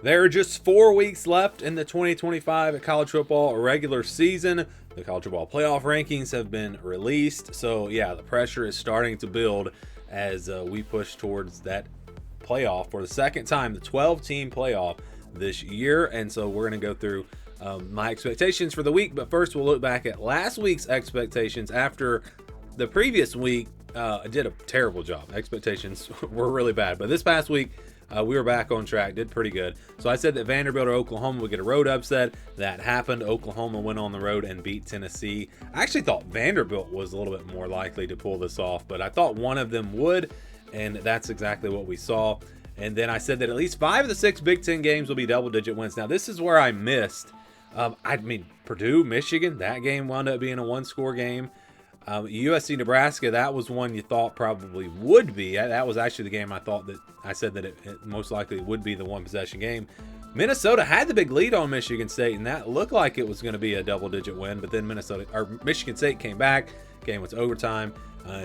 There are just 4 weeks left in the 2025 college football regular season. The college football playoff rankings have been released. So, yeah, the pressure is starting to build as we push towards that playoff for the second time, the 12-team playoff this year. And so we're going to go through my expectations for the week. But first, we'll look back at last week's expectations after the previous week. I did a terrible job. Expectations were really bad. But this past week, we were back on track, did pretty good. So I said that Vanderbilt or Oklahoma would get a road upset. That happened. Oklahoma went on the road and beat Tennessee. I actually thought Vanderbilt was a little bit more likely to pull this off, but I thought one of them would, and that's exactly what we saw. And then I said that at least 5 of the 6 Big Ten games will be double-digit wins. Now, this is where I missed. Purdue, Michigan, that game wound up being a one-score game. USC Nebraska, that was one you thought probably would be. That was actually the game I said that it most likely would be the one possession game. Minnesota had the big lead on Michigan State, and that looked like it was going to be a double-digit win. But then Michigan State came back. Game was overtime,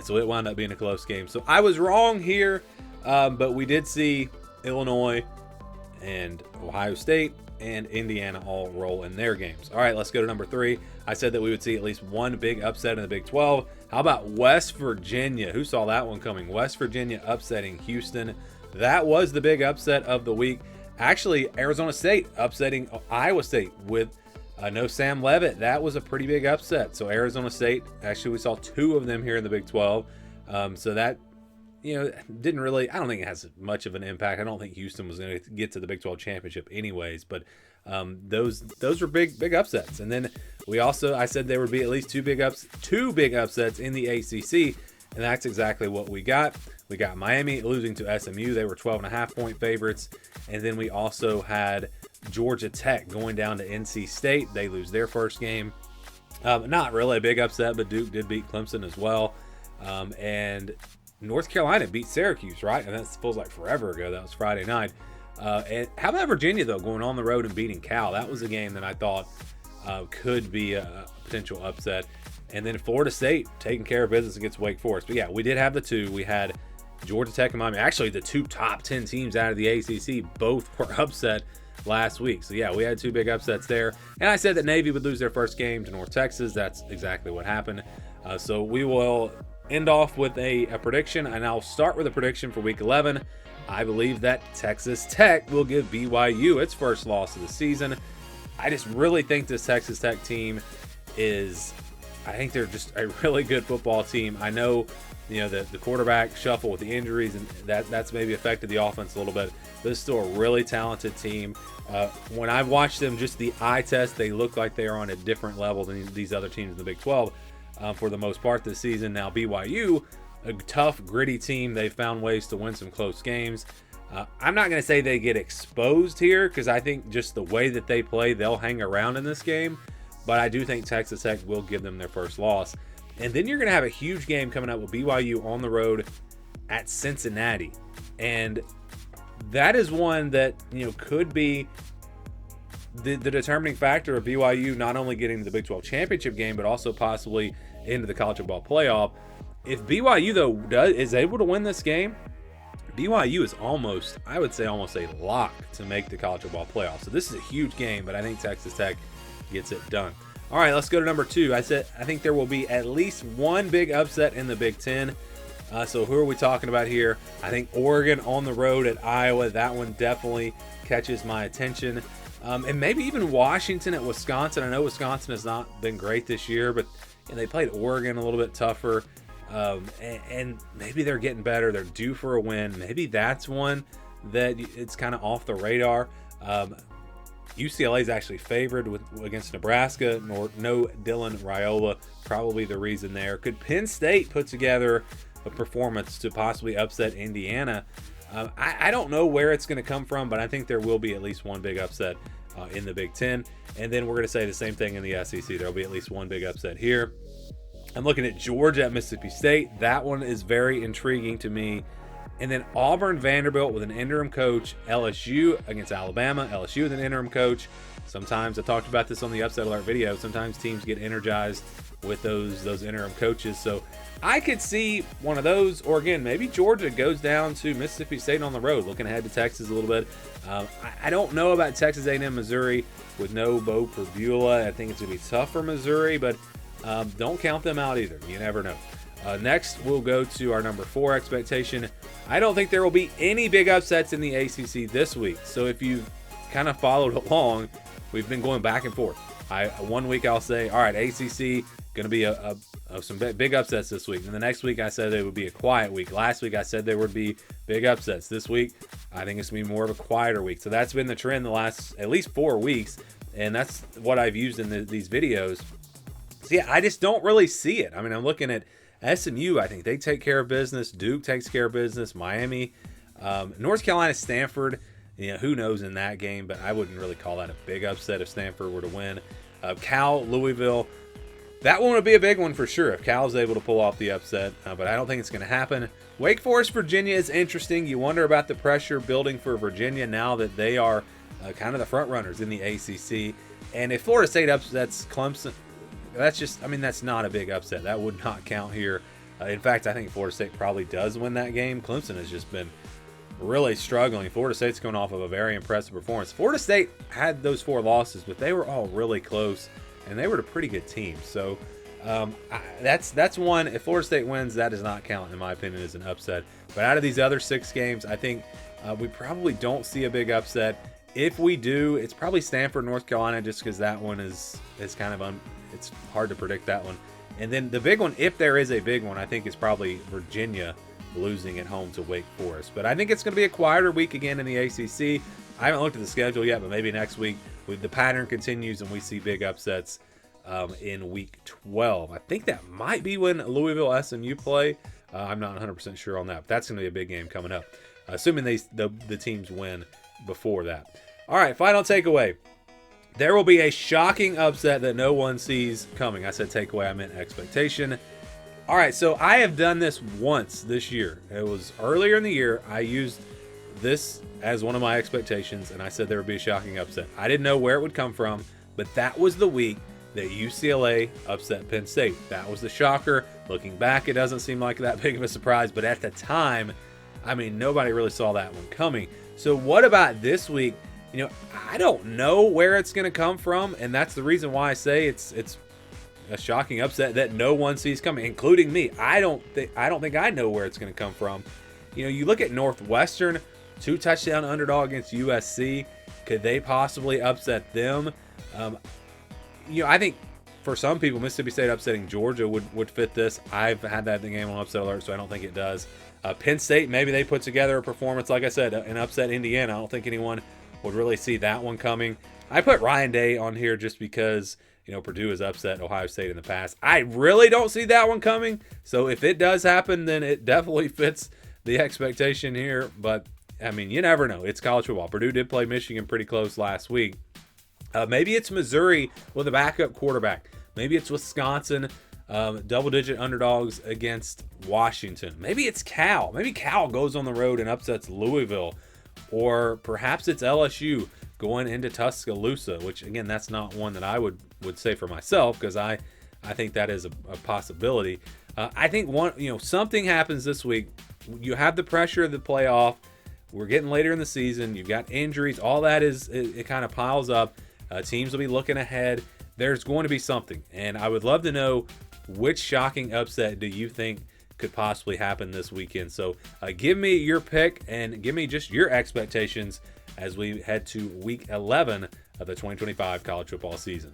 so it wound up being a close game. So I was wrong here, but we did see Illinois and Ohio State and Indiana all roll in their games. All right, let's go to number 3. I said that we would see at least one big upset in the Big 12. How about West Virginia? Who saw that one coming? West Virginia upsetting Houston. That was the big upset of the week. Actually, Arizona State upsetting Iowa State with no Sam Leavitt. That was a pretty big upset. So Arizona State, actually we saw 2 of them here in the Big 12. So that, didn't really, I don't think it has much of an impact. I don't think Houston was going to get to the Big 12 championship anyways, but those were big upsets. And then I said there would be at least two big upsets in the ACC, and that's exactly what we got. We got Miami losing to SMU. They were 12.5-point favorites. And then we also had Georgia Tech going down to NC State. They lose their first game. Not really a big upset, but Duke did beat Clemson as well. And North Carolina beat Syracuse, right? And that feels like forever ago. That was Friday night. And how about Virginia, though, going on the road and beating Cal? That was a game that I thought could be a potential upset. And then Florida State taking care of business against Wake Forest. But yeah, we did have the 2. We had Georgia Tech and Miami. Actually, the 2 top 10 teams out of the ACC both were upset last week. So yeah, we had 2 big upsets there. And I said that Navy would lose their first game to North Texas. That's exactly what happened. So we will end off with a prediction, and I'll start with a prediction for Week 11. I believe that Texas Tech will give BYU its first loss of the season. I just really think this Texas Tech team I think they're just a really good football team. I know, the quarterback shuffle with the injuries, and that's maybe affected the offense a little bit. But it's still a really talented team. When I've watched them, just the eye test, they look like they are on a different level than these other teams in the Big 12 for the most part this season. Now, BYU, a tough, gritty team. They've found ways to win some close games. I'm not going to say they get exposed here, because I think just the way that they play, they'll hang around in this game. But I do think Texas Tech will give them their first loss. And then you're going to have a huge game coming up with BYU on the road at Cincinnati. And that is one that, could be the determining factor of BYU not only getting to the Big 12 championship game, but also possibly into the college football playoff. If BYU, though, is able to win this game, BYU is almost a lock to make the college football playoff. So this is a huge game, but I think Texas Tech gets it done. All right, let's go to number 2. I think there will be at least one big upset in the Big Ten. So who are we talking about here? I think Oregon on the road at Iowa. That one definitely catches my attention. And maybe even Washington at Wisconsin. I know Wisconsin has not been great this year, but they played Oregon a little bit tougher. And maybe they're getting better. They're due for a win. Maybe that's one that it's kind of off the radar. UCLA is actually favored against Nebraska. No Dylan Raiola, probably the reason there. Could Penn State put together a performance to possibly upset Indiana? I don't know where it's going to come from, but I think there will be at least one big upset in the Big Ten. And then we're going to say the same thing in the SEC. There will be at least one big upset here. I'm looking at Georgia at Mississippi State. That one is very intriguing to me. And then Auburn, Vanderbilt with an interim coach. LSU against Alabama. LSU with an interim coach. Sometimes, I talked about this on the Upset Alert video, sometimes teams get energized with those interim coaches. So I could see one of those, or again, maybe Georgia goes down to Mississippi State on the road, looking ahead to Texas a little bit. I don't know about Texas A&M, Missouri with no Bo Perbula. I think it's going to be tough for Missouri, but don't count them out either. You never know. Next, we'll go to our number 4 expectation. I don't think there will be any big upsets in the ACC this week. So if you've kind of followed along, we've been going back and forth. One week I'll say, all right, ACC going to be some big upsets this week. And the next week I said it would be a quiet week. Last week I said there would be big upsets. This week I think it's going to be more of a quieter week. So that's been the trend the last at least 4 weeks. And that's what I've used in these videos. So yeah, I just don't really see it. I mean, I'm looking at SMU. I think they take care of business. Duke takes care of business. Miami. North Carolina, Stanford. Who knows in that game, but I wouldn't really call that a big upset if Stanford were to win. Cal, Louisville. That one would be a big one for sure if Cal's able to pull off the upset, but I don't think it's going to happen. Wake Forest, Virginia is interesting. You wonder about the pressure building for Virginia now that they are kind of the front runners in the ACC. And if Florida State upsets Clemson, that's not a big upset. That would not count here. In fact, I think Florida State probably does win that game. Clemson has just been really struggling. Florida State's going off of a very impressive performance. Florida State had those 4 losses, but they were all really close. And they were a pretty good team. So that's one. If Florida State wins, that does not count, in my opinion, as an upset. But out of these other 6 games, I think we probably don't see a big upset. If we do, it's probably Stanford, North Carolina, just because that one is kind of it's hard to predict that one. And then the big one, if there is a big one, I think is probably Virginia losing at home to Wake Forest. But I think it's going to be a quieter week again in the ACC. I haven't looked at the schedule yet, but maybe next week the pattern continues and we see big upsets in week 12. I think that might be when Louisville SMU play. I'm not 100% sure on that, but that's going to be a big game coming up, assuming the teams win before that. All right, final takeaway. There will be a shocking upset that no one sees coming. I said takeaway, I meant expectation. All right, so I have done this once this year. It was earlier in the year. I used this as one of my expectations, and I said there would be a shocking upset. I didn't know where it would come from, but that was the week that UCLA upset Penn State. That was the shocker. Looking back, it doesn't seem like that big of a surprise, but at the time, I mean, nobody really saw that one coming. So what about this week? I don't know where it's going to come from, and that's the reason why I say it's a shocking upset that no one sees coming, including me. I don't think I know where it's going to come from. You look at Northwestern, 2-touchdown underdog against USC. Could they possibly upset them? I think for some people, Mississippi State upsetting Georgia would fit this. I've had that in the game on upset alert, so I don't think it does. Penn State, maybe they put together a performance, like I said, an upset Indiana. I don't think anyone would really see that one coming. I put Ryan Day on here just because, Purdue has upset Ohio State in the past. I really don't see that one coming. So if it does happen, then it definitely fits the expectation here. But, I mean, you never know. It's college football. Purdue did play Michigan pretty close last week. Maybe it's Missouri with a backup quarterback. Maybe it's Wisconsin, double-digit underdogs against Washington. Maybe it's Cal. Maybe Cal goes on the road and upsets Louisville. Or perhaps it's LSU going into Tuscaloosa, which, again, that's not one that I would say for myself because I think that is a possibility. I think something happens this week. You have the pressure of the playoff. We're getting later in the season. You've got injuries. All that it kind of piles up. Teams will be looking ahead. There's going to be something. And I would love to know which shocking upset do you think could possibly happen this weekend. So give me your pick and give me just your expectations as we head to week 11 of the 2025 college football season.